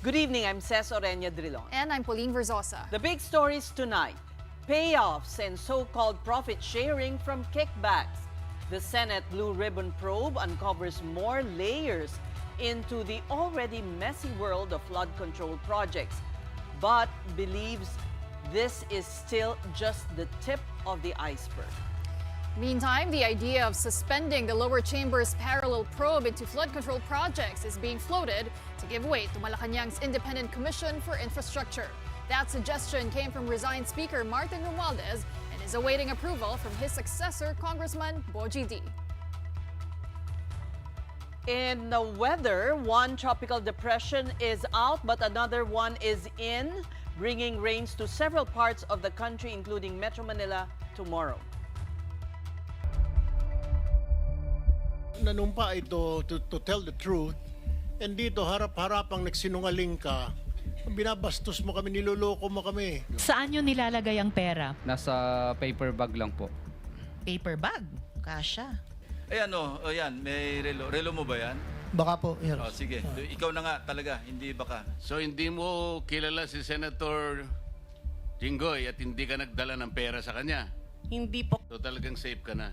Good evening, I'm Ces Orenia Drilon. And I'm Pauline Verzosa. The big stories tonight: payoffs and so-called profit sharing from kickbacks. The Senate Blue Ribbon probe uncovers more layers into the already messy world of flood control projects, but believes this is still just the tip of the iceberg. Meantime, the idea of suspending the lower chamber's parallel probe into flood control projects is being floated to give weight to Malacanang's Independent Commission for Infrastructure. That suggestion came from resigned Speaker Martin Romualdez and is awaiting approval from his successor, Congressman Boji D. In the weather, one tropical depression is out, but another one is in, bringing rains to several parts of the country, including Metro Manila, tomorrow. Nanumpa ito to tell the truth, and dito harap-harapang nagsinungaling ka, binabastos mo kami, niloloko mo kami. Saan nyo nilalagay ang pera? Nasa paper bag lang po. Paper bag? Kasha. Ayan ayan, may relo. Relo mo ba yan? Baka po, yan. Oh, sige, ikaw na nga talaga, hindi baka. So hindi mo kilala si Senator Jinggoy at hindi ka nagdala ng pera sa kanya? Hindi po. So talagang safe ka na.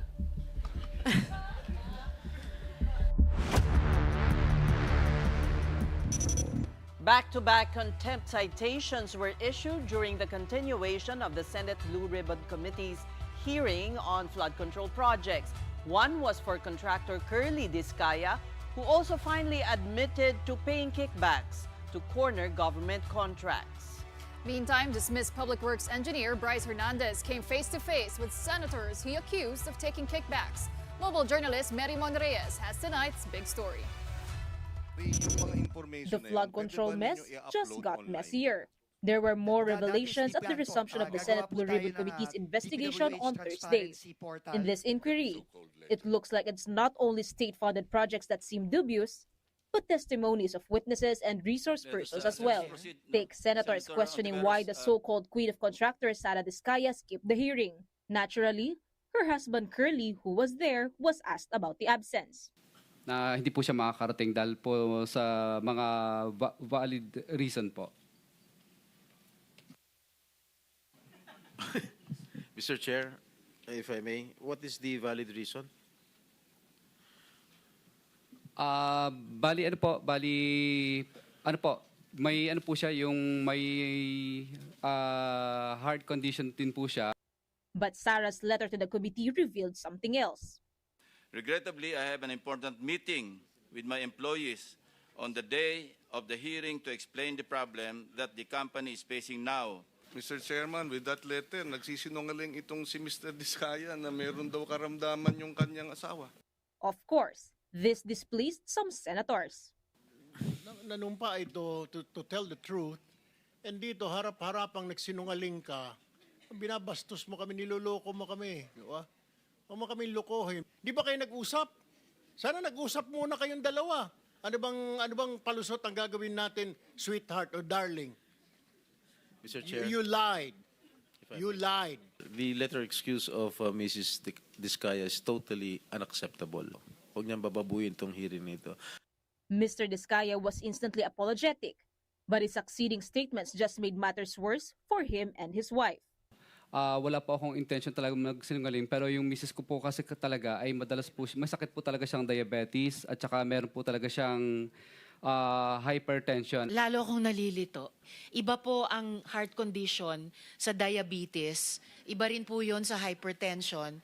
Back-to-back contempt citations were issued during the continuation of the Senate Blue Ribbon Committee's hearing on flood control projects. One was for contractor Curly Discaya, who also finally admitted to paying kickbacks to corner government contracts. Meantime, dismissed Public Works engineer Bryce Hernandez came face-to-face with senators he accused of taking kickbacks. Mobile journalist Mary Monreyes has tonight's big story. The flood control mess just got messier. There were more revelations of the resumption of the Senate Blue Ribbon Committee's investigation on Thursday. In this inquiry, it looks like it's not only state-funded projects that seem dubious, but testimonies of witnesses and resource persons as well. Take senators questioning why the so-called queen of contractors, Sara Discaya, skipped the hearing. Naturally, her husband Curly, who was there, was asked about the absence. Na hindi po siya makakarating dahil po sa mga valid reason po. Mr. Chair, if I may, what is the valid reason? Bali ano po, may ano po siya yung may heart condition din po siya. But Sarah's letter to the committee revealed something else. Regrettably, I have an important meeting with my employees on the day of the hearing to explain the problem that the company is facing now. Mr. Chairman, with that letter, nagsisinungaling itong si Mr. Discaya na meron daw karamdaman yung kanyang asawa. Of course, this displeased some senators. Nanumpa ito to tell the truth, and dito harap-harapang nagsinungaling ka, binabastos mo kami, niloloko mo kami. Diba? Huwag mo kami lokohin. Di ba kayo nag-usap? Sana nag-usap muna kayong dalawa. Ano bang palusot ang gagawin natin, sweetheart or darling? Mr. Chair, You lied. You lied. the letter excuse of Mrs. Discaya is totally unacceptable. Huwag niyang bababuyin itong hearing nito. Mr. Discaya was instantly apologetic, but his succeeding statements just made matters worse for him and his wife. Wala po akong intention talaga magsinungaling, pero yung misis ko po kasi talaga ay madalas po, masakit po talaga siyang diabetes at saka meron po talaga siyang hypertension. Lalo akong nalilito. Iba po ang heart condition sa diabetes. Iba rin po yon sa hypertension.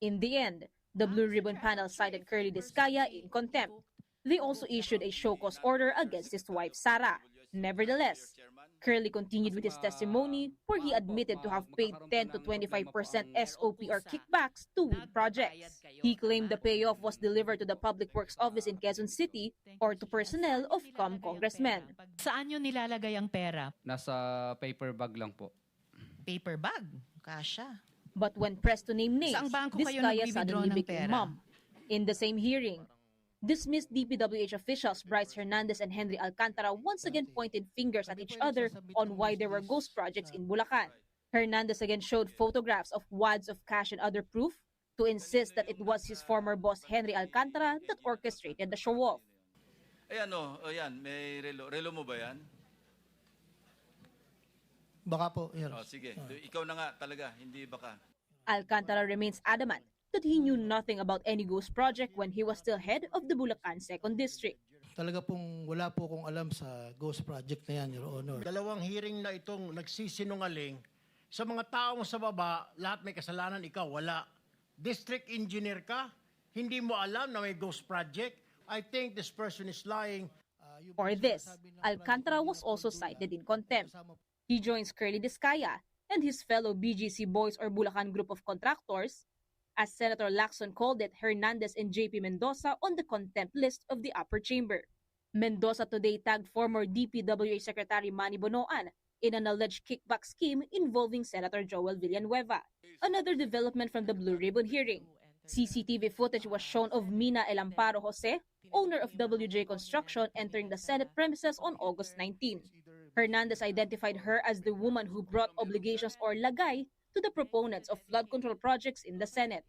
In the end, the Blue Ribbon panel cited Curly Discaya in contempt. They also issued a show cause order against his wife, Sara. Nevertheless, Curly continued with his testimony where he admitted to have paid 10 to 25% SOP or kickbacks to win projects. He claimed the payoff was delivered to the Public Works Office in Quezon City or to personnel of COM congressmen. Saan nyo nilalagay ang pera? Nasa paper bag lang po. Paper bag? Kasha. But when pressed to name names, Saang bangko kayo Discaya nag-withdraw suddenly ng became pera? mum. In the same hearing, dismissed DPWH officials Bryce Hernandez and Henry Alcantara once again pointed fingers at each other on why there were ghost projects in Bulacan. Hernandez again showed photographs of wads of cash and other proof to insist that it was his former boss Henry Alcantara that orchestrated the show-off. Ayan ayan, may relo. Relo mo ba yan? Baka po, Sige, ikaw na nga talaga, hindi baka. Alcantara remains adamant that he knew nothing about any ghost project when he was still head of the Bulacan 2nd District. Talaga pong wala po akong alam sa ghost project na yan, Your Honor. Dalawang hearing na itong nagsisinungaling, sa mga taong sa baba, lahat may kasalanan, ikaw wala. District engineer ka, hindi mo alam na may ghost project. I think this person is lying. For this, Alcantara was also cited in contempt. He joins Curly Discaya and his fellow BGC Boys or Bulacan group of contractors, as Senator Lacson called it, Hernandez and JP Mendoza on the contempt list of the upper chamber. Mendoza today tagged former DPWH Secretary Manny Bonoan in an alleged kickback scheme involving Senator Joel Villanueva. Another development from the Blue Ribbon hearing. CCTV footage was shown of Mina El Amparo Jose, owner of WJ Construction, entering the Senate premises on August 19. Hernandez identified her as the woman who brought obligations or lagay to the proponents of flood control projects in the Senate.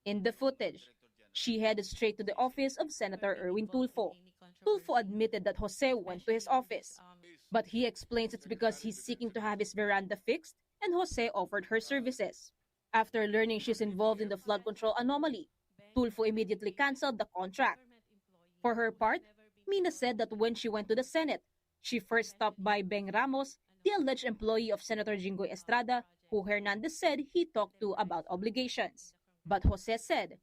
In the footage, she headed straight to the office of Senator Erwin Tulfo. Tulfo admitted that Jose went to his office, but he explains it's because he's seeking to have his veranda fixed and Jose offered her services. After learning she's involved in the flood control anomaly, Tulfo immediately canceled the contract. For her part, Mina said that when she went to the Senate, she first stopped by Beng Ramos, the alleged employee of Senator Jinggoy Estrada, who Hernandez said he talked to about obligations. But Jose said,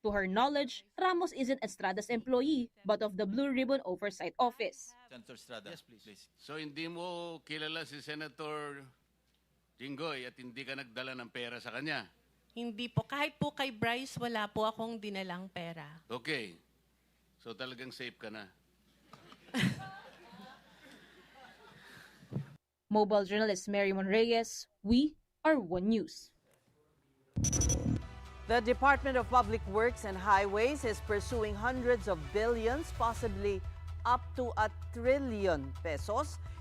to her knowledge, Ramos isn't Estrada's employee but of the Blue Ribbon Oversight Office. Senator Estrada, yes, please. So hindi mo kilala si Senator Jinggoy at hindi ka nagdala ng pera sa kanya? Hindi po. Kahit po kay Bryce, wala po akong dinalang pera. Okay. So talagang safe ka na. Mobile journalist Mary Monreyes, we are One News. The Department of Public Works and Highways is pursuing hundreds of billions, possibly up to ₱1 trillion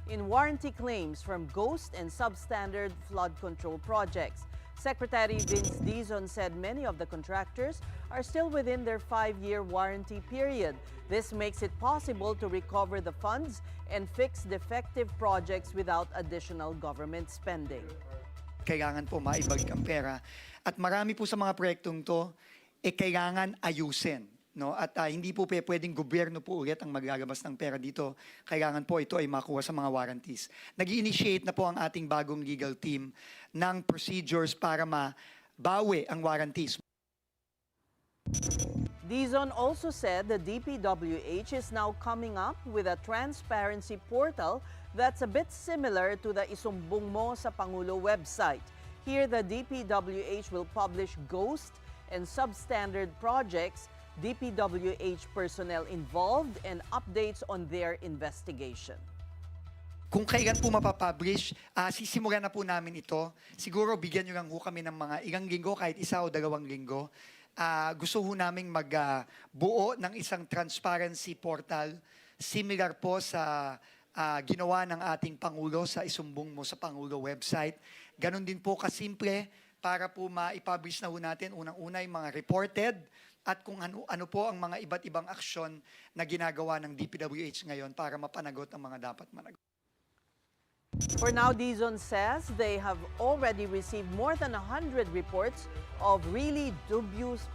in warranty claims from ghost and substandard flood control projects. Secretary Vince Dizon said many of the contractors are still within their 5-year warranty period. This makes it possible to recover the funds and fix defective projects without additional government spending. Kailangan po maibalik ang pera. At marami po sa mga proyektong to, kailangan ayusin. No? At hindi po pwedeng gobyerno po ulit ang maglalabas ng pera dito. Kailangan po ito ay makuha sa mga warranties. Nag-initiate na po ang ating bagong legal team ng procedures para mabawi ang warranties. Dizon also said the DPWH is now coming up with a transparency portal that's a bit similar to the Isumbong Mo sa Pangulo website. Here, the DPWH will publish ghost and substandard projects, DPWH personnel involved, and updates on their investigation. Kung kailan po mapapublish, sisimulan na po namin ito. Siguro bigyan nyo lang po kami ng mga ilang linggo, kahit 1 o 2 linggo. Gusto ho naming magbuo ng isang transparency portal similar po sa ginawa ng ating Pangulo sa Isumbong Mo sa Pangulo website. Ganon din po kasimple para po maipublish na ho natin unang-una yung mga reported at kung ano po ang mga iba't ibang aksyon na ginagawa ng DPWH ngayon para mapanagot ang mga dapat managot. For now, Dizon says they have already received more than 100 reports of really dubious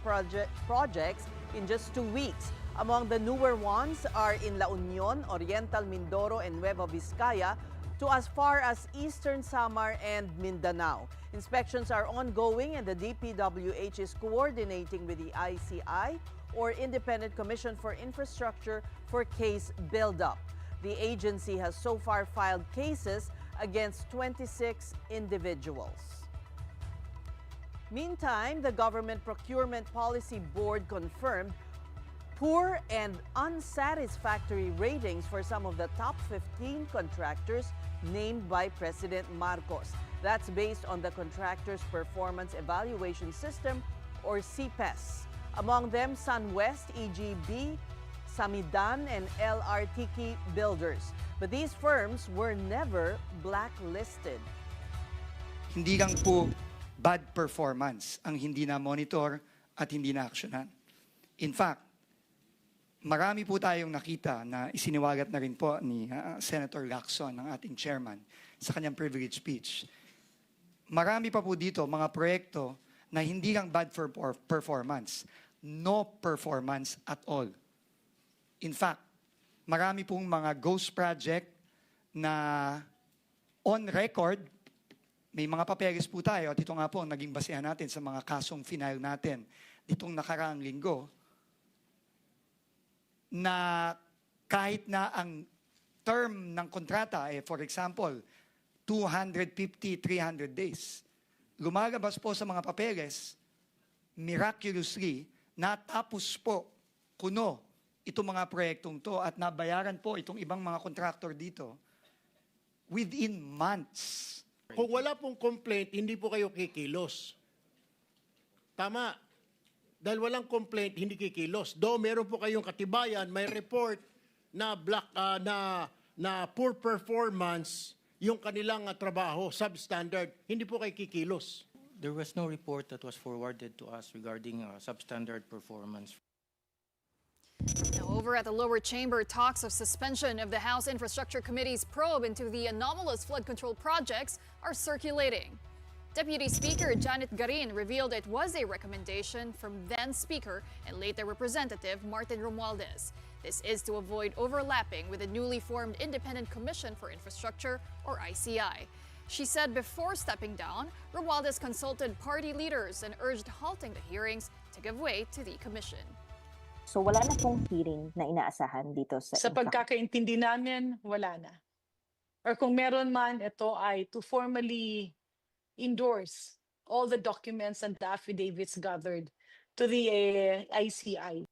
projects in just 2 weeks. Among the newer ones are in La Union, Oriental Mindoro, and Nueva Vizcaya, to as far as Eastern Samar and Mindanao. Inspections are ongoing and the DPWH is coordinating with the ICI or Independent Commission for Infrastructure for case buildup. The agency has so far filed cases against 26 individuals. Meantime, the Government Procurement Policy Board confirmed poor and unsatisfactory ratings for some of the top 15 contractors named by President Marcos. That's based on the Contractors Performance Evaluation System, or CPES. Among them, SunWest, EGB, Samidan, and LRTK Builders. But these firms were never blacklisted. Hindi lang po bad performance ang hindi na-monitor at hindi na-aksyonan. In fact, marami po tayong nakita na isiniwagat na rin po ni Senator Lacson, ang ating chairman, sa kanyang privilege speech. Marami pa po dito mga proyekto na hindi lang bad for performance, no performance at all. In fact, marami pong mga ghost project na on record, may mga papeles po tayo, at ito nga po ang naging basehan natin sa mga kasong final natin ditong nakaraang linggo, na kahit na ang term ng kontrata, for example, 250, 300 days, lumalabas po sa mga papeles, miraculously, natapos po kuno itong mga proyektong to at nabayaran po itong ibang mga contractor dito within months. Kung wala pong complaint, hindi po kayo kikilos. Tama. Dahil walang complaint, hindi kikilos. Though meron po kayong katibayan, may report na poor performance yung kanilang trabaho, substandard, hindi po kayo kikilos. There was no report that was forwarded to us regarding substandard performance. Now, over at the lower chamber, talks of suspension of the House Infrastructure Committee's probe into the anomalous flood control projects are circulating. Deputy Speaker Janet Garin revealed it was a recommendation from then Speaker and later Representative Martin Romualdez. This is to avoid overlapping with the newly formed Independent Commission for Infrastructure, or ICI. She said before stepping down, Romualdez consulted party leaders and urged halting the hearings to give way to the commission. So wala na pong hearing na inaasahan dito Sa pagkakaintindi namin, wala na. Or kung meron man, ito ay to formally endorse all the documents and the affidavits gathered to the ICI.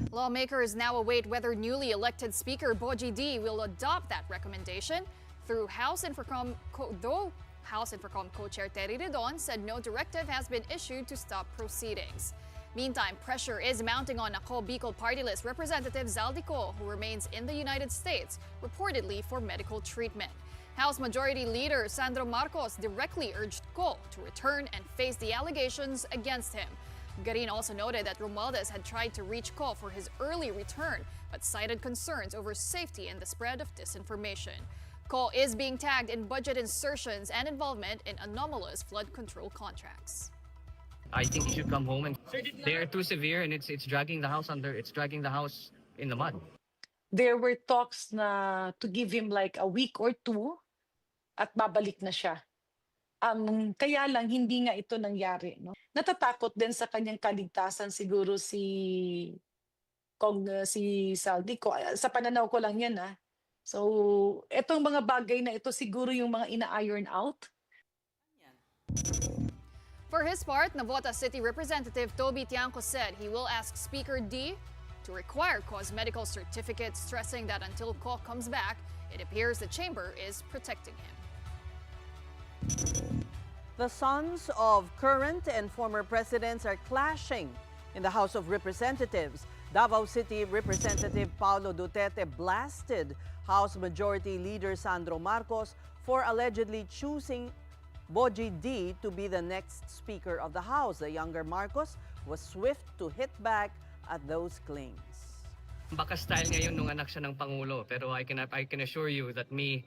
Lawmakers now await whether newly elected Speaker Boji D will adopt that recommendation. Though House Infracom Co-Chair Terry Redon said no directive has been issued to stop proceedings. Meantime, pressure is mounting on Ako Bicol Party List Representative Zaldico, who remains in the United States, reportedly for medical treatment. House Majority Leader Sandro Marcos directly urged Ko to return and face the allegations against him. Garin also noted that Romualdez had tried to reach Ko for his early return, but cited concerns over safety and the spread of disinformation. Ko is being tagged in budget insertions and involvement in anomalous flood control contracts. I think he should come home, and they are too severe, and it's dragging the house in the mud. There were talks na to give him like a week or two at babalik na siya. Kaya lang hindi nga ito nangyari, no? Natatakot din sa kanyang kaligtasan siguro si Saldico. Sa pananaw ko lang yan, ah. So, etong mga bagay na ito siguro yung mga ina-iron out. For his part, Navota City Representative Toby Tiangco said he will ask Speaker D to require Ko's medical certificate, stressing that until Ko comes back, it appears the chamber is protecting him. The sons of current and former presidents are clashing in the House of Representatives. Davao City Representative Paulo Duterte blasted House Majority Leader Sandro Marcos for allegedly choosing Boji D to be the next Speaker of the House. The younger Marcos was swift to hit back at those claims. Baka style ngayon nung anak siya ng Pangulo, pero I can assure you that we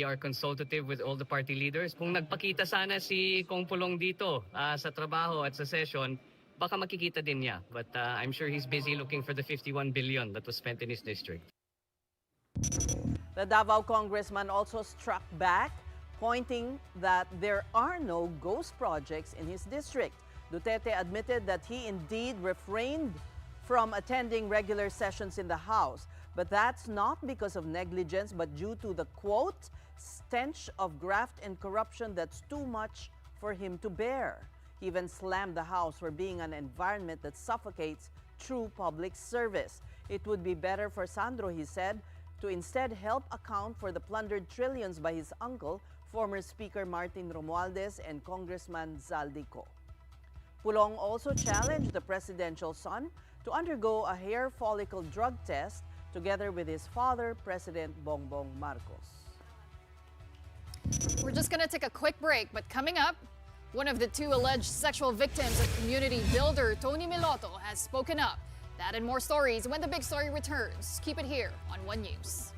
are consultative with all the party leaders. Kung nagpakita sana si Kong Pulong dito sa trabaho at sa session, baka makikita din niya. But I'm sure he's busy looking for the 51 billion that was spent in his district. The Davao congressman also struck back, pointing that there are no ghost projects in his district. Duterte admitted that he indeed refrained from attending regular sessions in the House, but that's not because of negligence, but due to the, quote, stench of graft and corruption that's too much for him to bear. He even slammed the House for being an environment that suffocates true public service. It would be better for Sandro, he said, to instead help account for the plundered trillions by his uncle, former Speaker Martin Romualdez and Congressman Zaldico. Pulong also challenged the presidential son to undergo a hair follicle drug test together with his father, President Bongbong Marcos. We're just going to take a quick break, but coming up, one of the two alleged sexual victims of community builder Tony Miloto has spoken up. That and more stories when the big story returns. Keep it here on One News.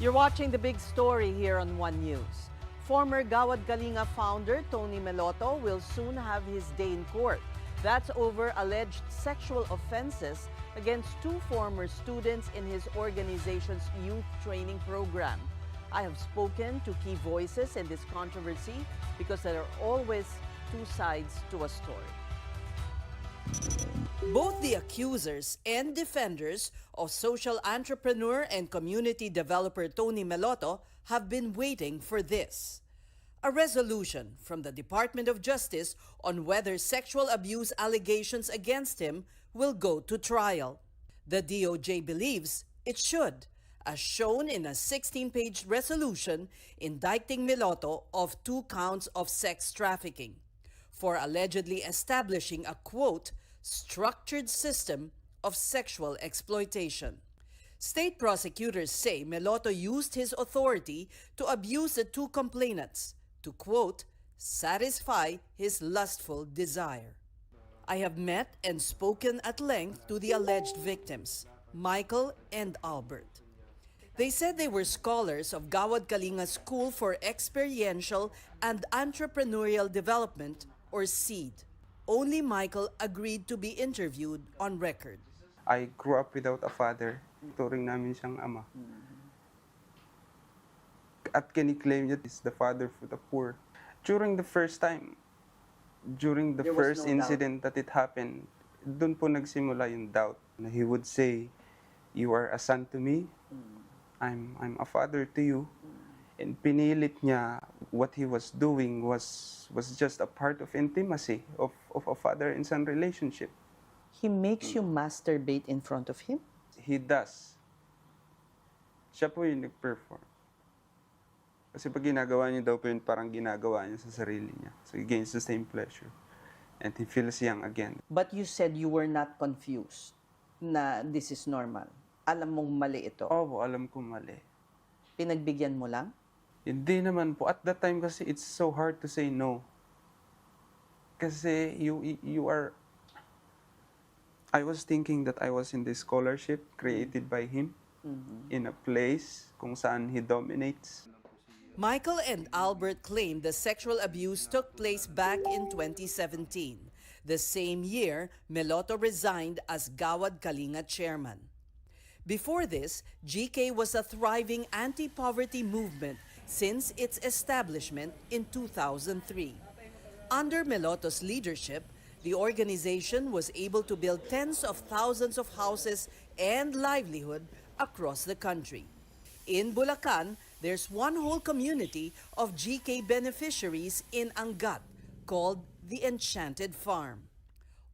You're watching The Big Story here on One News. Former Gawad Kalinga founder Tony Meloto will soon have his day in court. That's over alleged sexual offenses against two former students in his organization's youth training program. I have spoken to key voices in this controversy because there are always two sides to a story. Both the accusers and defenders of social entrepreneur and community developer Tony Meloto have been waiting for this. A resolution from the Department of Justice on whether sexual abuse allegations against him will go to trial. The DOJ believes it should, as shown in a 16-page resolution indicting Meloto of 2 counts of sex trafficking for allegedly establishing a, quote, structured system of sexual exploitation. State prosecutors say Meloto used his authority to abuse the two complainants to, quote, satisfy his lustful desire. I have met and spoken at length to the alleged victims, Michael and Albert. They said they were scholars of Gawad Kalinga School for Experiential and Entrepreneurial Development, or SEED. Only Michael agreed to be interviewed on record. I grew up without a father. Turing namin siyang ama. At kiniklaim niya is the father for the poor. During the first incident that it happened, doon po nagsimula yung doubt. He would say, "You are a son to me. I'm a father to you." And pinilit niya what he was doing was just a part of intimacy of a father and son relationship. He makes you masturbate in front of him? He does. Siya po yung nag-perform. Kasi pag ginagawa niya daw po yun, parang ginagawa niya sa sarili niya. So he gains the same pleasure. And he feels young again. But you said you were not confused na this is normal. Alam mong mali ito? Oo, alam kong mali. Pinagbigyan mo lang? Hindi naman po. At that time kasi it's so hard to say no. Kasi you are... I was thinking that I was in this scholarship created by him in a place kung saan he dominates. Michael and Albert claim the sexual abuse took place back in 2017, the same year Meloto resigned as Gawad Kalinga chairman. Before this, GK was a thriving anti-poverty movement since its establishment in 2003. Under Meloto's leadership, the organization was able to build tens of thousands of houses and livelihood across the country. In Bulacan, there's one whole community of GK beneficiaries in Angat called the Enchanted Farm.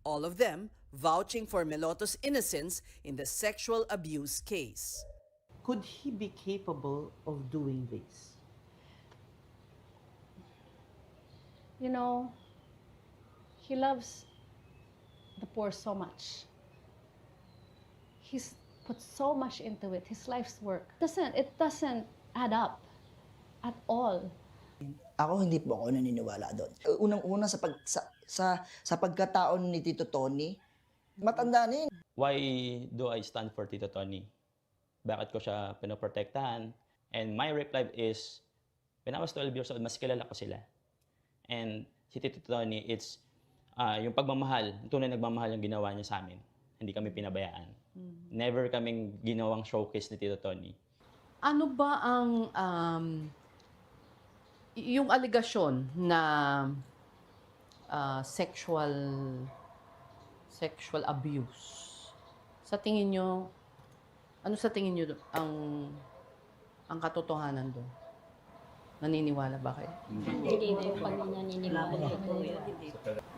All of them vouching for Meloto's innocence in the sexual abuse case. Could he be capable of doing this? You know, he loves the poor so much. He's put so much into it, his life's work. It doesn't add up at all. Ako hindi po ako naniniwala doon. Unang-una sa pagkataon ni Tito Tony, matanda na yun. Why do I stand for Tito Tony? Bakit ko siya pinoprotektahan? And my reply is, when I was 12 years old, mas kilala ko sila. And si Tito Tony, it's yung pagmamahal, tunay nagmamahal yung ginawa niya sa amin. Hindi kami pinabayaan. Never kaming ginawang showcase ni Tito Tony. Ano ba ang yung aligasyon na sexual abuse? Sa tingin nyo, ano sa tingin nyo ang katotohanan doon? Naniniwala ba kayo? Hindi po kami naniniwala po yun.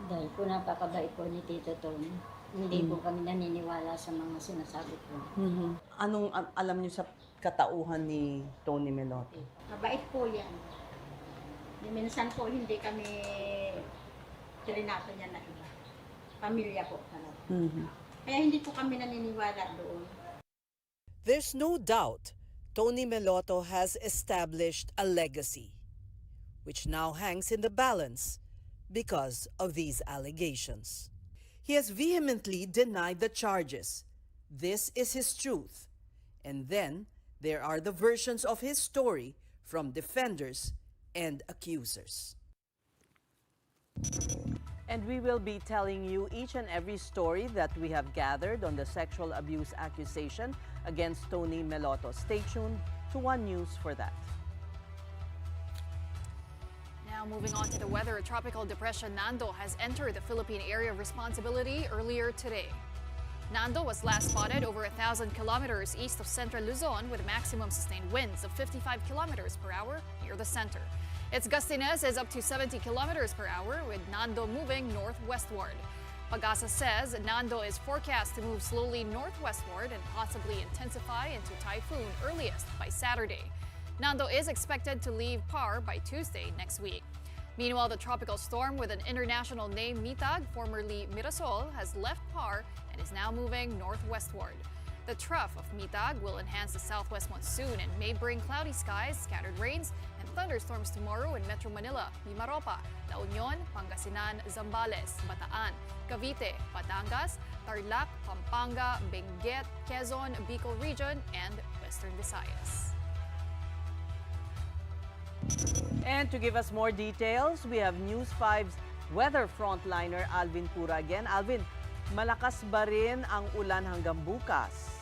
Dahil po napakabait po ni Tito Tony. Hindi po kami naniniwala sa mga sinasabi po. Anong alam niyo sa katauhan ni Tony Meloto? Mabait po yan. Minsan po hindi kami trinato niya na iba. Pamilya po talaga. Kaya hindi po kami naniniwala doon. There's no doubt Tony Meloto has established a legacy, which now hangs in the balance because of these allegations. He has vehemently denied the charges. This is his truth. And then There are the versions of his story from defenders and accusers. And we will be telling you each and every story that we have gathered on the sexual abuse accusation against Tony Meloto. Stay tuned to One News for that. Now moving on to the weather, tropical depression Nando has entered the Philippine area of responsibility earlier today. Nando was last spotted over 1,000 kilometers east of central Luzon with maximum sustained winds of 55 kilometers per hour near the center. Its gustiness is up to 70 kilometers per hour, with Nando moving northwestward. Pag-asa says Nando is forecast to move slowly northwestward and possibly intensify into typhoon earliest by Saturday. Nando is expected to leave PAR by Tuesday next week. Meanwhile, the tropical storm with an international name, Mitag, formerly Mirasol, has left PAR and is now moving northwestward. The trough of Mitag will enhance the southwest monsoon and may bring cloudy skies, scattered rains, and thunderstorms tomorrow in Metro Manila, Mimaropa, La Union, Pangasinan, Zambales, Bataan, Cavite, Batangas, Tarlac, Pampanga, Benguet, Quezon, Bicol Region, and Western Visayas. And to give us more details, we have News 5's weather frontliner Alvin Pura again. Alvin, malakas ba rin ang ulan hanggang bukas?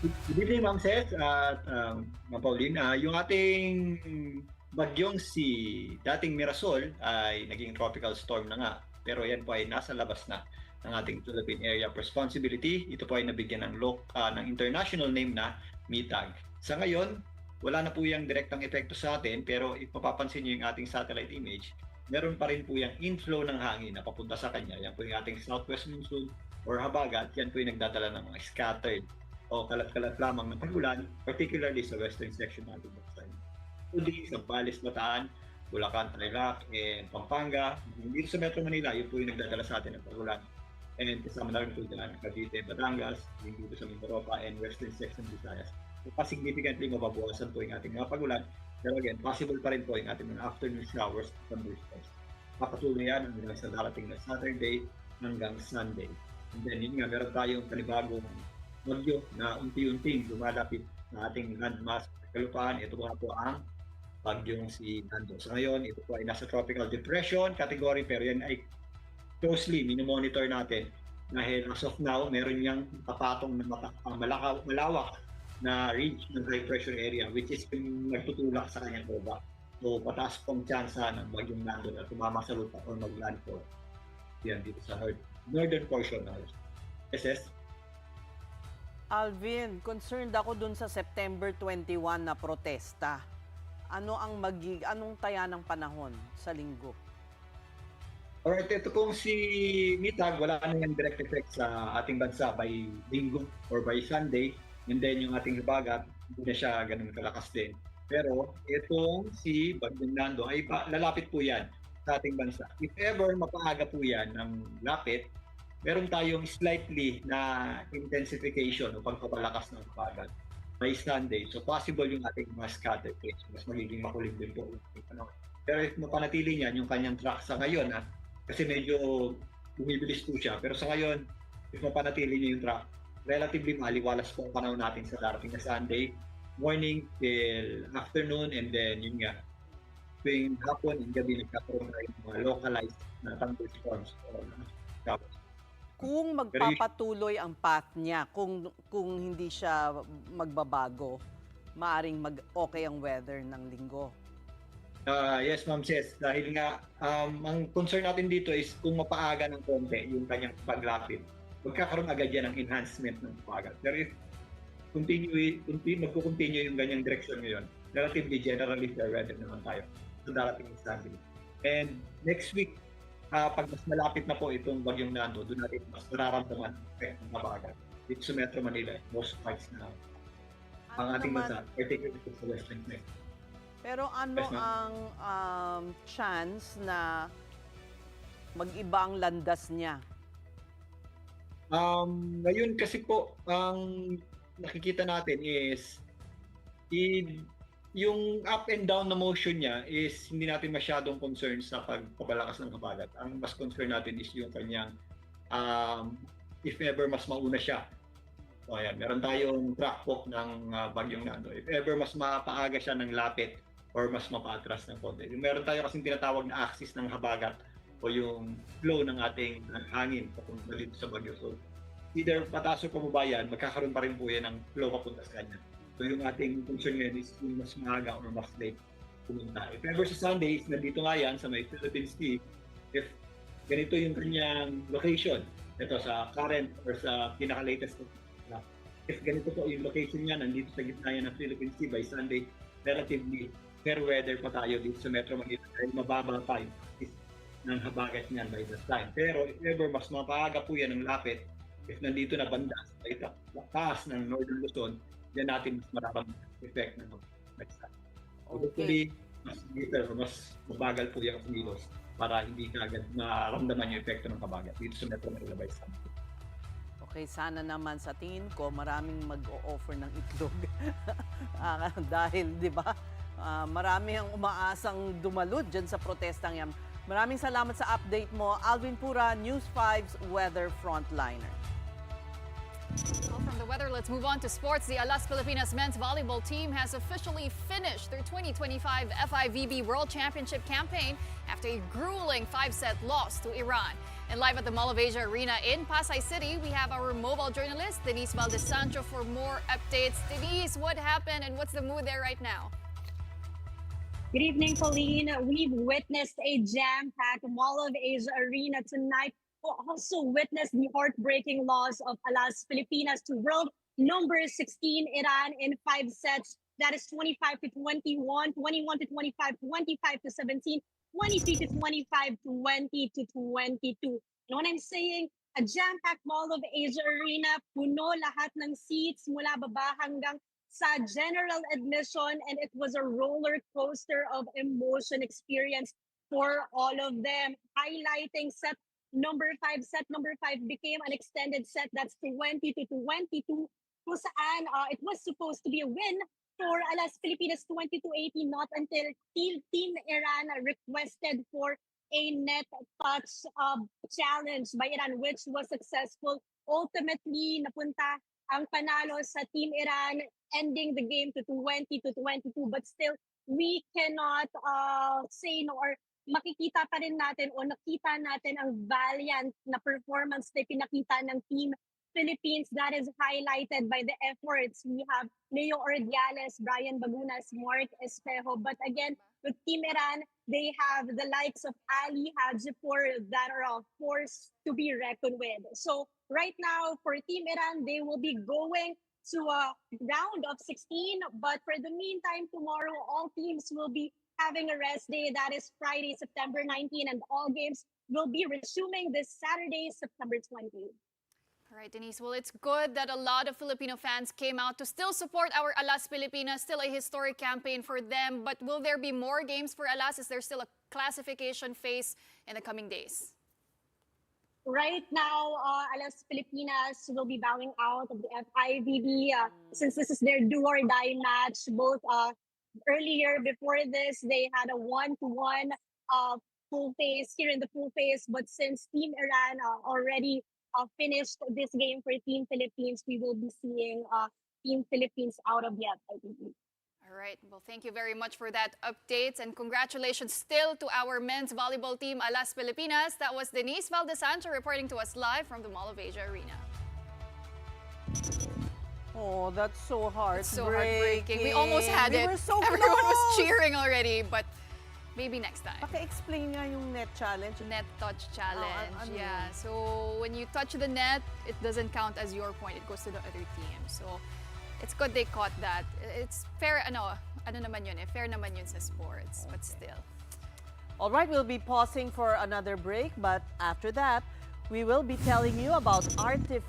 Good evening, Ma'am Seth at Ma'am Pauline. Yung ating bagyong si dating Mirasol ay naging tropical storm na nga. Pero yan po ay nasa labas na ng ating Philippine Area of Responsibility. Ito po ay nabigyan ng international name na Mitag. Sa ngayon, wala na po yung direktang epekto sa atin, pero if mapapansin nyo yung ating satellite image, meron pa rin po yung inflow ng hangin na papunta sa kanya. Yan po yung ating southwest monsoon or habagat. Yan po yung nagdadala ng mga scattered o kalat-kalat lamang ng pagulan, particularly sa western section natin. Including sa Zambales, Bataan, Bulacan, Tarlac, and Pampanga. Dito sa Metro Manila, yun po yung nagdadala sa atin ng pagulan. And kasama na rin po dyan, Cavite, Batangas, dito sa Mimaropa, and western section Visayas. Significantly mababawasan po yung ating mga pagulan. Pero again, possible pa rin po yung ating mga afternoon showers at thunderstorms. Papatuloy yan hanggang sa darating na Saturday hanggang Sunday. And then yun nga, meron tayong panibagong bagyo na unti-unting lumalapit na ating landmass kalupaan. Ito nga po ang bagyong si Nando. So ngayon, ito po ay nasa tropical depression category, pero yan ay closely minomonitor natin dahil as of now, meron niyang papatong na malawak na ridge ng high pressure area, which is yung nagtutulak sa kanyang baba. So pataas pong tsansa ng bagyong Nando na tumama sa lupa o maglandfall. Yan dito sa northern portion ng SS. Alvin, concerned ako dun sa September 21 na protesta. Anong taya ng panahon sa linggo? Alright, ito pong si Mitag, wala na yung direct effect sa ating bansa by linggo or by Sunday. And then yung ating habagat, hindi na siya ganun kalakas din. Pero itong si Bagyong Nando ay lalapit po yan sa ating bansa. If ever mapaaga po yan ng lapit, meron tayong slightly na intensification o pagpapalakas ng habagat by Sunday. So possible yung ating mga scattered places. Mas magiging makulim din po. Pero if mapanatili niyan yung kanyang track sa ngayon, kasi medyo bumibilis po siya. Pero sa ngayon, if mapanatili niya yung track, relatively maliwalas po ang panahon natin sa darating na Sunday, morning till afternoon, and then yun nga, tuwing hapon and gabi nagkakaroon na yung mga localized na thunderstorms o showers. Kung magpapatuloy ang path niya, kung hindi siya magbabago, maaring mag-okay ang weather ng linggo. Yes, Ma'am Ces. Dahil nga, ang concern natin dito is kung mapaaga ng konti yung kanyang paglapit, magkakaroon agad yan ng enhancement ng pagat. Pero if magkukontinue yung ganyang direction ngayon, relatively generally fair weather naman tayo sa darating ng Sunday. And next week, pag mas malapit na po itong bagyong Nando, doon natin mas nararamdaman ang pabagat. Dito sa Metro Manila, most parts na ang ating bansa, particularly sa western side. Pero ano ang chance na mag-iba ang landas niya? Ngayon kasi po, ang nakikita natin is yung up and down na motion niya is hindi natin masyadong concern sa pagpapalakas ng habagat. Ang mas concern natin is yung kanyang if ever mas mauna siya So ayan, meron tayong track book ng bagyong Nando. If ever mas mapaaga siya ng lapit or mas mapaatras ng konti. Meron tayo kasing tinatawag na axis ng habagat o yung flow ng ating hangin papunta dito sa bagyo. So either pataas o pababa yan, magkakaroon pa rin po yan ng flow papunta sa kanya. So yung ating function ngayon is yung mas maaga or mas late pumunta. If ever sa Sundays, nandito nga yan sa may Philippine Sea, if ganito yung kanyang location, ito sa current or sa pinaka-latest na if ganito po yung location niya, nandito sa gitna yan ng Philippine Sea by Sunday, relatively fair weather pa tayo dito sa Metro Manila dahil mababa pa yung ng habagat niyan by that time. Pero if ever mas mapaaga po yan ng lapit, if nandito na banda sa taas ng Northern Luzon, diyan natin mas mararamdaman ang effect ng next time. So hopefully, mas later, mas mabagal po yung kumilos para hindi agad maramdaman yung epekto ng habagat dito sa Metro Manila by Sunday. Okay, sana naman sa tingin ko maraming mag-o-offer ng itlog. Dahil, di ba, marami ang umaasang dumalud dyan sa protestang yan. Maraming salamat sa update mo. Alvin Pura, News 5's Weather Frontliner. Well, from the weather, let's move on to sports. The Alas Pilipinas men's volleyball team has officially finished their 2025 FIVB World Championship campaign after a grueling 5-set loss to Iran. And live at the Mall of Asia Arena in Pasay City, we have our mobile journalist, Denise Valdez-Sancho, for more updates. Denise, what happened and what's the mood there right now? Good evening, Pauline. We've witnessed a jam-packed Mall of Asia Arena tonight. We also witnessed the heartbreaking loss of Alas Pilipinas to world number 16 Iran in 5 sets. That is 25 to 21, 21 to 25, 25 to 17, 23 to 25, 20 to 22. And when I'm saying a jam-packed Mall of Asia Arena, puno lahat ng seats mula baba hanggang sa general admission, and it was a roller coaster of emotion experience for all of them. Highlighting set number 5 became an extended set. That's 20 to 22. Kung saan it was supposed to be a win for Alas Pilipinas 20 to 18, not until Team Iran requested for a net touch challenge by Iran, which was successful. Ultimately, napunta ang panalo sa Team Iran, ending the game to 20 to 22. But still, we cannot say no, or makikita pa rin natin o nakita natin ang valiant na performance na pinakita ng Team Philippines that is highlighted by the efforts. We have Leo Ordiales, Brian Bagunas, Mark Espejo. But again, with Team Iran, they have the likes of Ali Hajipur that are a force to be reckoned with. So right now, for Team Iran, they will be going to a round of 16. But for the meantime, tomorrow, all teams will be having a rest day. That is Friday, September 19, and all games will be resuming this Saturday, September 20. All right, Denise. Well, it's good that a lot of Filipino fans came out to still support our Alas Pilipinas, still a historic campaign for them. But will there be more games for Alas? Is there still a classification phase in the coming days? Right now, Alas Pilipinas will be bowing out of the FIVB since this is their do-or-die match. Both earlier, before this, they had a 1-1 full phase here in the full phase. But since Team Iran already finished this game for Team Philippines, we will be seeing Team Philippines out of the FIVB. All right. Well, thank you very much for that updates, and congratulations still to our men's volleyball team, Alas Pilipinas. That was Denise Valdez-Sancho reporting to us live from the Mall of Asia Arena. Oh, that's so heartbreaking. It's so heartbreaking. We almost had it. We were so Everyone close. was cheering already, but maybe next time. Paki-explain nga yung net challenge. Net touch challenge. ano Yeah. yun? So when you touch the net, it doesn't count as your point. It goes to the other team. So it's good they caught that. It's fair, ano naman yun eh. Fair naman yun sa sports, but still. All right, we'll be pausing for another break, but after that, we will be telling you about artificial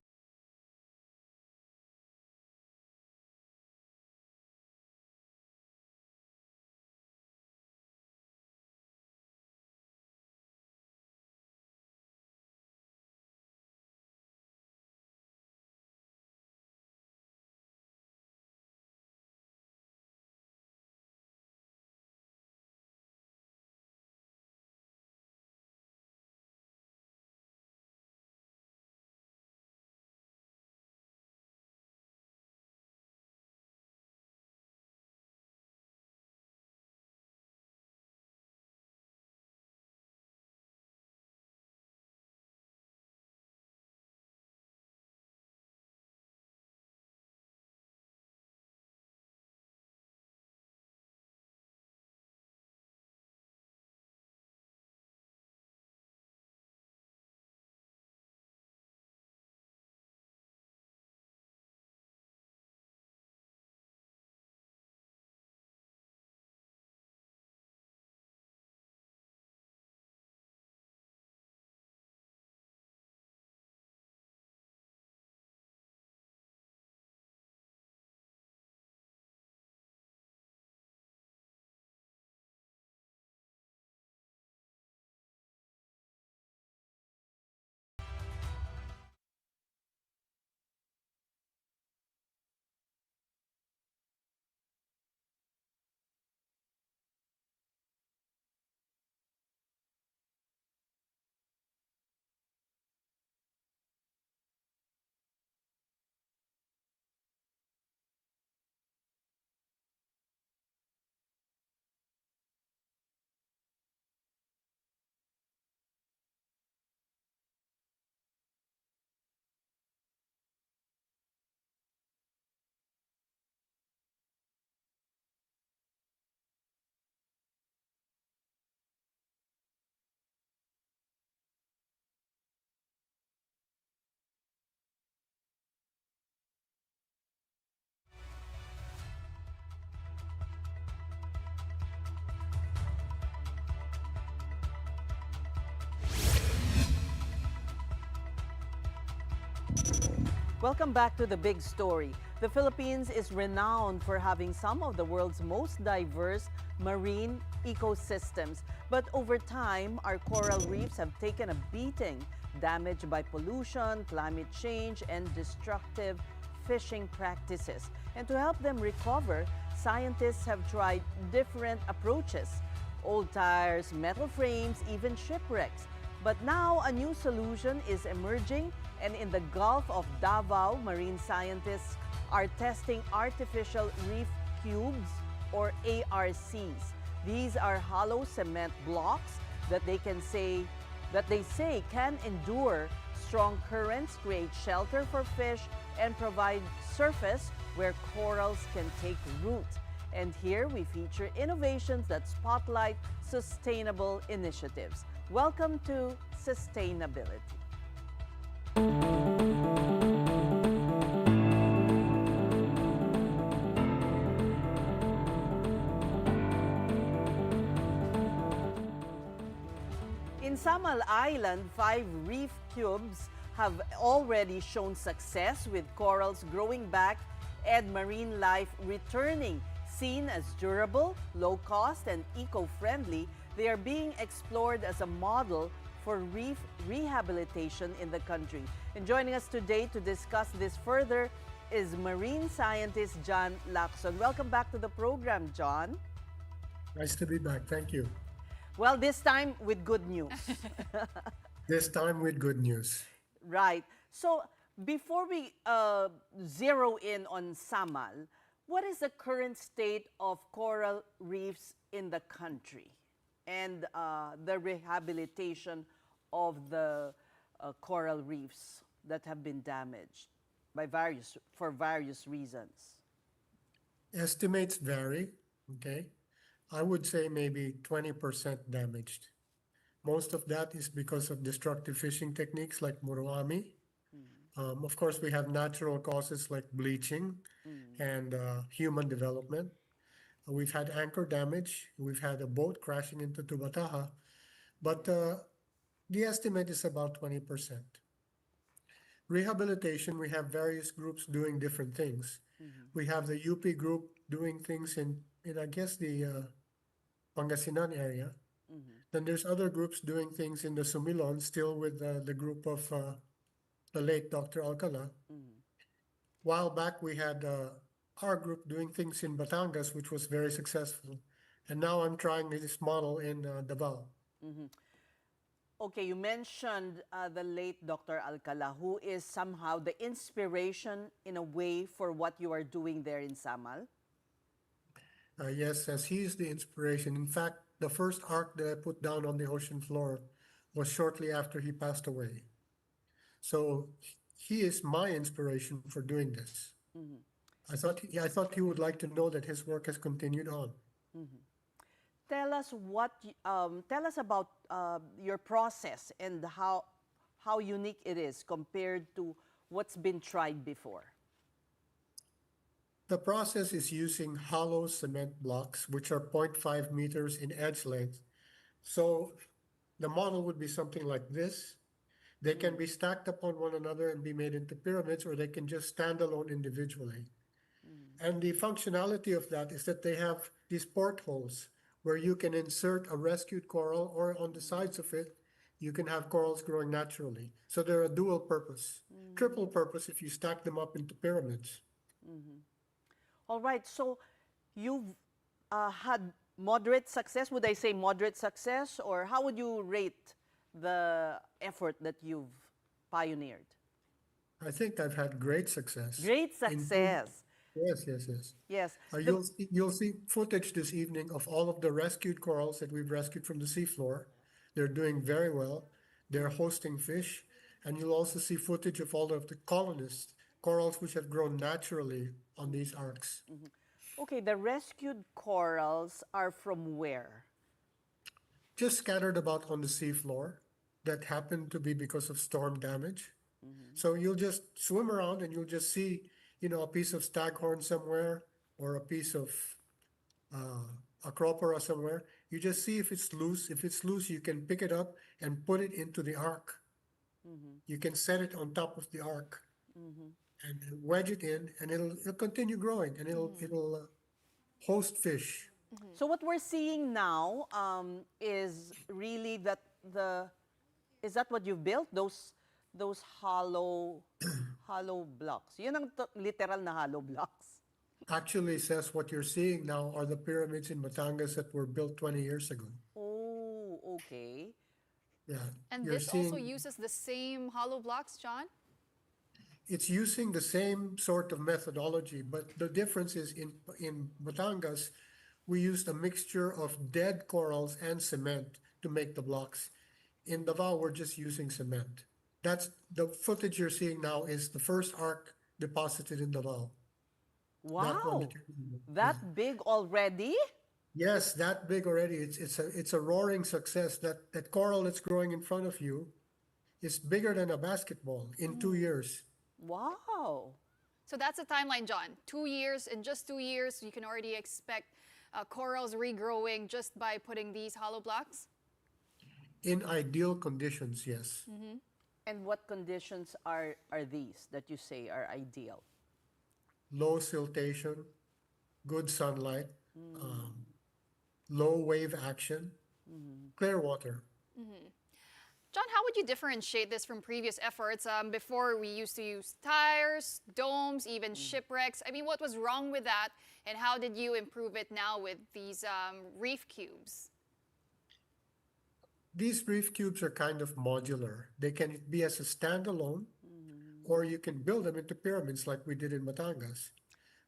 Welcome back to The Big Story. The Philippines is renowned for having some of the world's most diverse marine ecosystems. But over time, our coral reefs have taken a beating, damaged by pollution, climate change, and destructive fishing practices. And to help them recover, scientists have tried different approaches: old tires, metal frames, even shipwrecks. But now a new solution is emerging, and in the Gulf of Davao, marine scientists are testing artificial reef cubes, or ARCs. These are hollow cement blocks that they say can endure strong currents, create shelter for fish, and provide surface where corals can take root. And here we feature innovations that spotlight sustainable initiatives. Welcome to Sustainability. In Samal Island, 5 reef cubes have already shown success, with corals growing back and marine life returning. Seen as durable, low-cost, and eco-friendly, they are being explored as a model for reef rehabilitation in the country. And joining us today to discuss this further is marine scientist John Lacson. Welcome back to the program, John. Nice to be back. Thank you. Well, this time with good news. This time with good news. Right. So before we zero in on Samal, what is the current state of coral reefs in the country and the rehabilitation of the coral reefs that have been damaged for various reasons? Estimates vary, okay? I would say maybe 20% damaged. Most of that is because of destructive fishing techniques like muroami. Of course, we have natural causes like bleaching and human development. We've had anchor damage. We've had a boat crashing into Tubataha. But the estimate is about 20%. Rehabilitation, we have various groups doing different things. We have the UP group doing things in I guess, the Pangasinan area. Then there's other groups doing things in the Sumilon, still with the group of the late Dr. Alcala. While back, we had our group doing things in Batangas, which was very successful. And now I'm trying this model in Davao. Okay, you mentioned the late Dr. Alcala, who is somehow the inspiration in a way for what you are doing there in Samal. Yes, as he is the inspiration. In fact, the first arc that I put down on the ocean floor was shortly after he passed away. So he is my inspiration for doing this. I thought he would like to know that his work has continued on. Tell us about your process and how unique it is compared to what's been tried before. The process is using hollow cement blocks, which are 0.5 meters in edge length. So the model would be something like this. They can be stacked upon one another and be made into pyramids, or they can just stand alone individually. And the functionality of that is that they have these portholes where you can insert a rescued coral, or on the sides of it, you can have corals growing naturally. So they're a dual purpose, triple purpose if you stack them up into pyramids. All right, so you've had moderate success. Would I say moderate success, or how would you rate the effort that you've pioneered? I think I've had great success. Great success. Yes. Yes. You'll see footage this evening of all of the rescued corals that we've rescued from the seafloor. They're doing very well. They're hosting fish. And you'll also see footage of all of the colonists, corals which have grown naturally on these arcs. Okay, the rescued corals are from where? Just scattered about on the seafloor. That happened to be because of storm damage. So you'll just swim around and you'll just see, a piece of staghorn somewhere, or a piece of acropora somewhere. You just see if it's loose. If it's loose, you can pick it up and put it into the ark. You can set it on top of the ark. and wedge it in, and it'll continue growing, and it'll host fish. So what we're seeing now is really that is that what you've built? Those hollow blocks. Yun ang literal na hollow blocks. Actually, says what you're seeing now are the pyramids in Batangas that were built 20 years ago. Oh, okay. Yeah. And you're this also seeing- uses the same hollow blocks, John? It's using the same sort of methodology, but the difference is in Batangas, we used a mixture of dead corals and cement to make the blocks. In Davao, we're just using cement. That's the footage you're seeing now is the first arc deposited in Davao. Wow, that big already? Yes, that big already. It's a roaring success. That coral that's growing in front of you is bigger than a basketball in 2 years. Wow. So that's the timeline, John. 2 years, in just 2 years, you can already expect corals regrowing just by putting these hollow blocks? In ideal conditions, yes. And what conditions are these that you say are ideal? Low siltation, good sunlight, low wave action, clear water. John, how would you differentiate this from previous efforts? Before we used to use tires, domes, even shipwrecks. I mean, what was wrong with that, and how did you improve it now with these reef cubes? These reef cubes are kind of modular. They can be as a standalone, or you can build them into pyramids like we did in Batangas.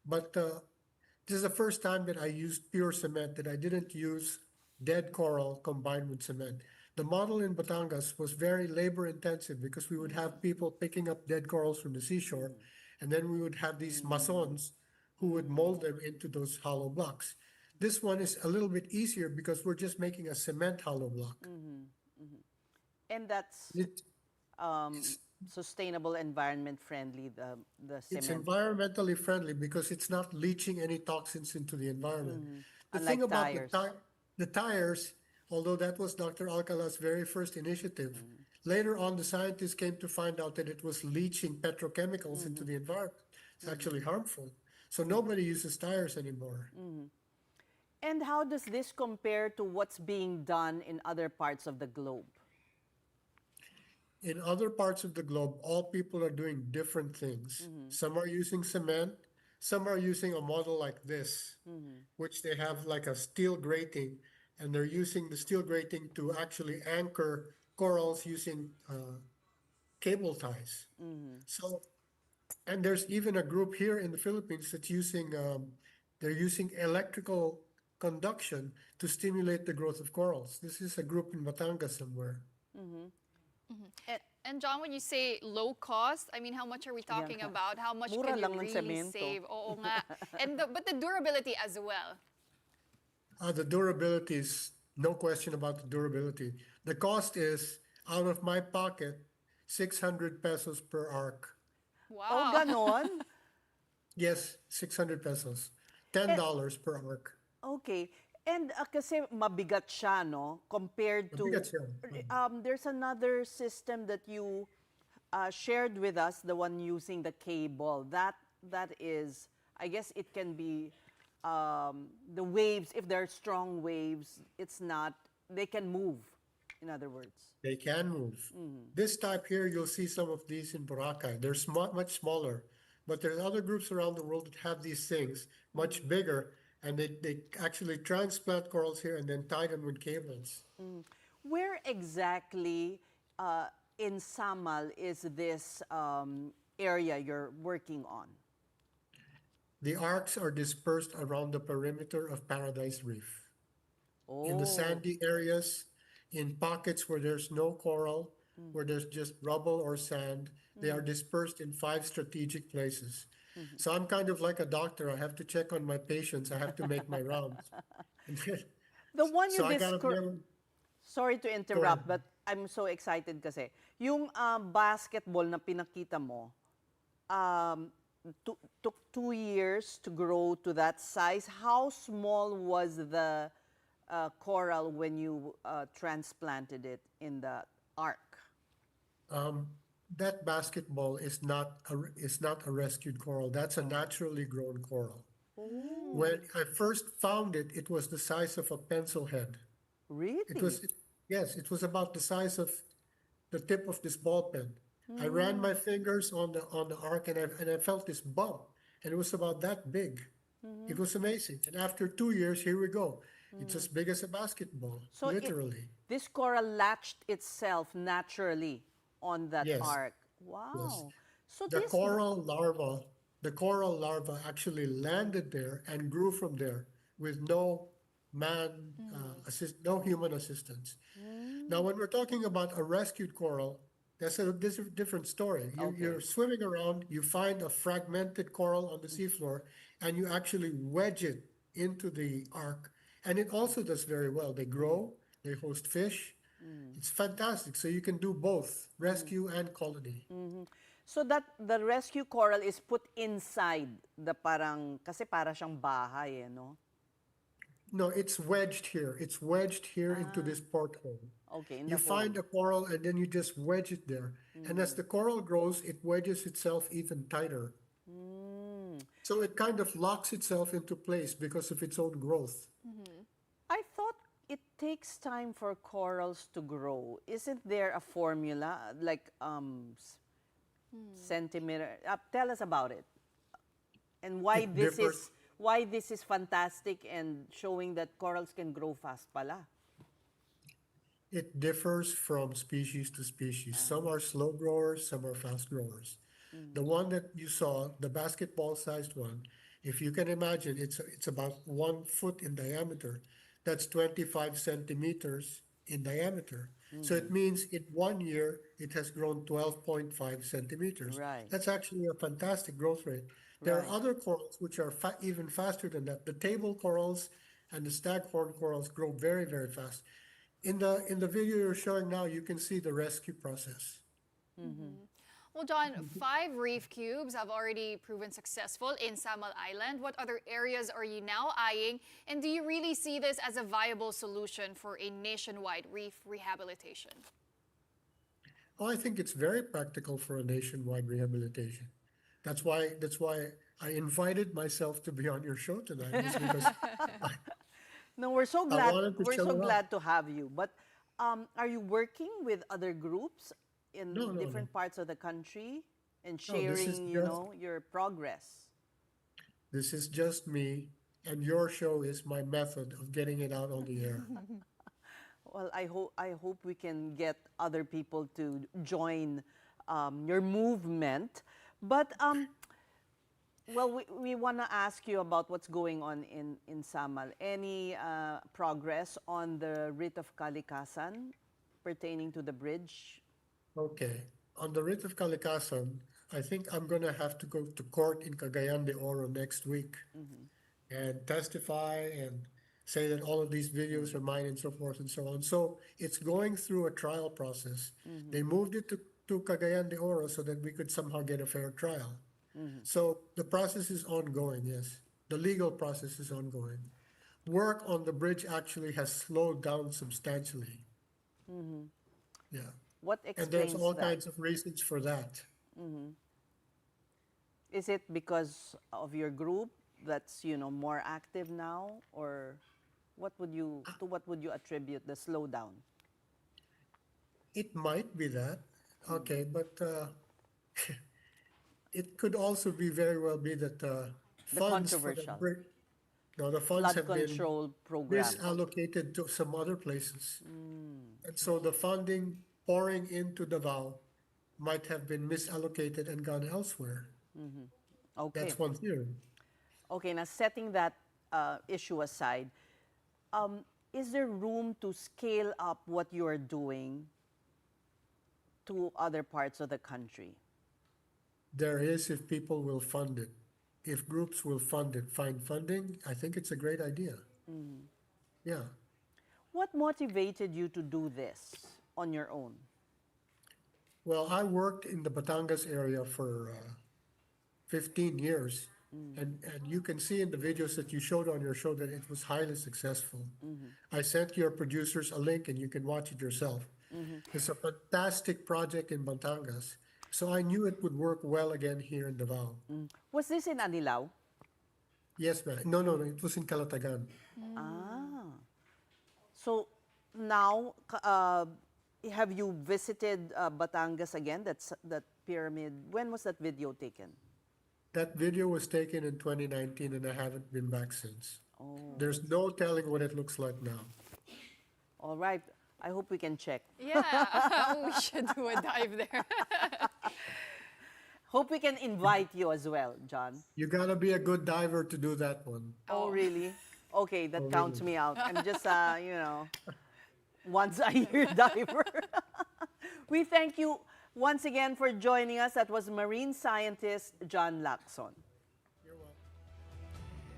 But this is the first time that I used pure cement, that I didn't use dead coral combined with cement. The model in Batangas was very labor intensive because we would have people picking up dead corals from the seashore, and then we would have these masons who would mold them into those hollow blocks. This one is a little bit easier because we're just making a cement hollow block. And that's sustainable, environment friendly, the It's cement. environmentally friendly because it's not leaching any toxins into the environment. The Unlike thing about tires. the tires, although that was Dr. Alcala's very first initiative, later on the scientists came to find out that it was leaching petrochemicals into the environment. It's actually harmful. So nobody uses tires anymore. And how does this compare to what's being done in other parts of the globe? In other parts of the globe, all people are doing different things. Some are using cement, some are using a model like this, which they have like a steel grating, and they're using the steel grating to actually anchor corals using cable ties. So, and there's even a group here in the Philippines that's using, they're using electrical conduction to stimulate the growth of corals. This is a group in Batangas somewhere. And John, when you say low cost, I mean, how much are we talking about? How much Mura can you lang ng really semento. save? Oo nga. But the durability as well. The durability is no question about the durability. The cost is out of my pocket, 600 pesos per arc. Wow. Oh, ganon? Yes, 600 pesos. $10 per arc. Okay. And kasi mabigat siya, no? Compared to... Mabigat siya. There's another system that you shared with us, the one using the cable. That is, I guess it can be the waves, if there are strong waves, it's not, they can move, in other words. They can move. This type here, you'll see some of these in Boracay. They're much smaller, but there's other groups around the world that have these things, much bigger, and they actually transplant corals here and then tie them with cables. Where exactly in Samal is this area you're working on? The arcs are dispersed around the perimeter of Paradise Reef. In the sandy areas, in pockets where there's no coral, where there's just rubble or sand, they are dispersed in 5 strategic places. So I'm kind of like a doctor. I have to check on my patients. I have to make my rounds. The one you So I gotta described, sorry to interrupt, but I'm so excited kasi. Yung basketball na pinakita mo, took 2 years to grow to that size. How small was the coral when you transplanted it in the ark? that basketball is not a rescued coral. That's a naturally grown coral. When I first found it, it was the size of a pencil head. Really? Yes, it was about the size of the tip of this ball pen. I ran my fingers on the arc and I felt this bump, and it was about that big. It was amazing. And after 2 years, here we go. It's as big as a basketball, So literally. this coral latched itself naturally on that Yes. arc. Yes. Wow. So The this coral larva actually landed there and grew from there with no no human assistance. Now, when we're talking about a rescued coral, that's a different story. You're swimming around, you find a fragmented coral on the seafloor, and you actually wedge it into the arc. And it also does very well. They grow, they host fish. It's fantastic. So you can do both rescue and colony. So that the rescue coral is put inside the kasi para siyang bahay, no? No, it's wedged here. It's wedged here into this porthole. Okay, in You the find a coral and then you just wedge it there. And as the coral grows, it wedges itself even tighter. So it kind of locks itself into place because of its own growth. I thought it takes time for corals to grow. Isn't there a formula like centimeter? Tell us about it. And why It this differs. why this is fantastic and showing that corals can grow fast pala. It differs from species to species. Some are slow growers, some are fast growers. The one that you saw, the basketball-sized one, if you can imagine, it's about 1 foot in diameter. That's 25 centimeters in diameter. So it means in 1 year, it has grown 12.5 centimeters. Right. That's actually a fantastic growth rate. There are Right. other corals which are even faster than that. The table corals and the staghorn corals grow very, very fast. In the video you're showing now, you can see the rescue process. Well, John, 5 reef cubes have already proven successful in Samal Island. What other areas are you now eyeing? And do you really see this as a viable solution for a nationwide reef rehabilitation? Oh, I think it's very practical for a nationwide rehabilitation. That's why I invited myself to be on your show tonight, was because No, we're so I glad wanted to we're show so it off. glad to have you. But are you working with other groups in No, different parts of the country and No, this is sharing, just- your progress? this is just me, and your show is my method of getting it out on the air. Well, I hope we can get other people to join your movement. But well, we want to ask you about what's going on in Samal. Any progress on the writ of kalikasan pertaining to the bridge? Okay. On the writ of kalikasan, I think I'm going to have to go to court in Cagayan de Oro next week and testify and say that all of these videos are mine and so forth and so on. So it's going through a trial process. They moved it to Cagayan de Oro so that we could somehow get a fair trial. So the process is ongoing, yes. The legal process is ongoing. Work on the bridge actually has slowed down substantially. Yeah. What And there's explains all that? kinds of reasons for that. Is it because of your group that's more active now, or what would you attribute the slowdown? It might be that. Okay, but it could also be very well be that funds for the controversial. bridge. No, the funds Flood have been control program. misallocated to some other places. And so the funding pouring into Davao might have been misallocated and gone elsewhere. Okay. That's one theory. Okay, now setting that issue aside, is there room to scale up what you're doing to other parts of the country? There is, if people will fund it. If groups will fund it, find funding, I think it's a great idea. Yeah. What motivated you to do this on your own? Well, I worked in the Batangas area for 15 years. And you can see in the videos that you showed on your show that it was highly successful. I sent your producers a link and you can watch it yourself. It's a fantastic project in Batangas. So I knew it would work well again here in Davao. Was this in Anilao? Yes, ma'am. No, it was in Calatagan. Ah. So now, have you visited Batangas again? That pyramid. When was that video taken? That video was taken in 2019 and I haven't been back since. Oh. There's no telling what it looks like now. All right. I hope we can check. Yeah, we should do a dive there. Hope we can invite you as well, John. You gotta be a good diver to do that one. Oh, really? Okay, that counts really? me out. I'm just, once a year diver. We thank you once again for joining us. That was marine scientist John Lacson.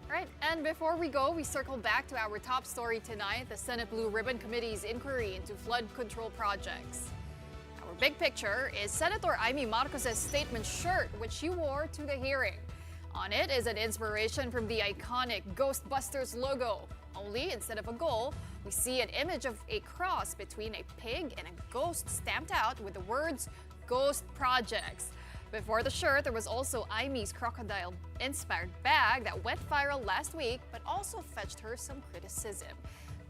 All right, and before we go, we circle back to our top story tonight, the Senate Blue Ribbon Committee's inquiry into flood control projects. Our big picture is Senator Amy Marcos's statement shirt, which she wore to the hearing. On it is an inspiration from the iconic Ghostbusters logo. Only instead of a goal, we see an image of a cross between a pig and a ghost stamped out with the words Ghost Projects. Before the shirt, there was also Amy's crocodile-inspired bag that went viral last week, but also fetched her some criticism.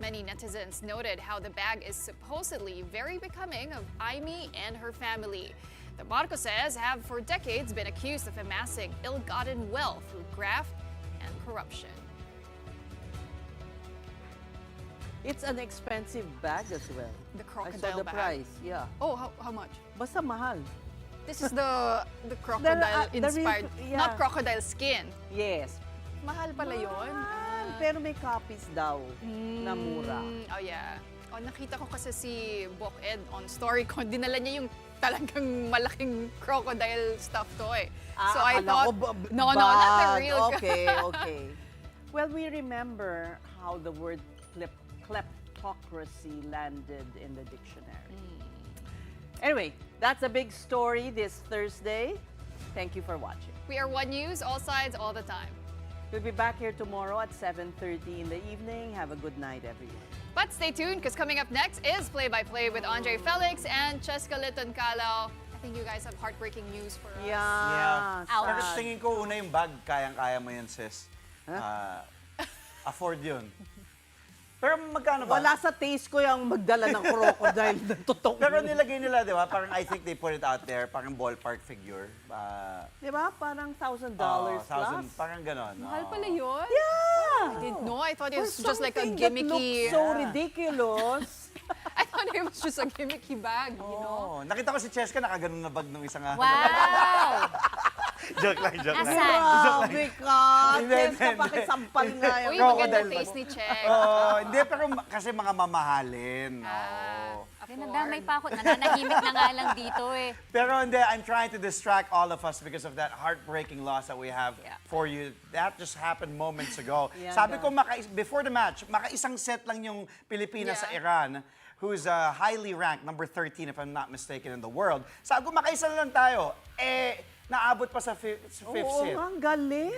Many netizens noted how the bag is supposedly very becoming of Amy and her family. The Marcoses have for decades been accused of amassing ill-gotten wealth through graft and corruption. It's an expensive bag as well. The I crocodile saw the bag. price, yeah. Oh, how much? Basta mahal. This is the crocodile-inspired, yeah. not crocodile skin. Yes. Mahal pala yun. Pero may copies daw na mura. Oh, yeah. Oh, nakita ko kasi si Bok Ed on story ko. Dinala niya yung talagang malaking crocodile stuffed toy. So I thought, no, not the real. Okay. Well, we remember how the word kleptocracy landed in the dictionary. Anyway, that's a big story this Thursday. Thank you for watching. We are One News, all sides, all the time. We'll be back here tomorrow at 7:30 in the evening. Have a good night, everyone. But stay tuned, because coming up next is Play-by-Play with Andre Felix and Cheska Liton Calao. I think you guys have heartbreaking news for us. Yeah. Pero tingin ko una yung bag, kayang-kaya mo yan, sis. Afford yun. Pero magkano ba? Wala sa taste ko yung magdala ng crocodile na totoo. Pero nilagay nila, di ba? Parang I think they put it out there, parang ballpark figure. Di ba? Parang $1,000 plus. Parang ganon. Mahal pala yun? Yeah! I didn't know. I thought it was For just like a something that gimmicky... looks so ridiculous. I thought it was just a gimmicky bag, you know? Nakita ko si Cheska, nakaganon na bag nung isang... Wow! Joke lang. Grabe ka! Cheska, pakisampal nga yun. Uy, maganda taste ni Check. Hindi, pero kasi mga mamahalin. Nadamay pa ako. Nananahimik na nga lang dito eh. Pero hindi, I'm trying to distract all of us because of that heartbreaking loss that we have for you. That just happened moments ago. Sabi ko, before the match, makaisang set lang yung Pilipinas sa Iran, who's highly ranked, number 13 if I'm not mistaken in the world. Sabi ko, makaisa lang tayo. Naabot pa sa fifth set. Oo, ang galing.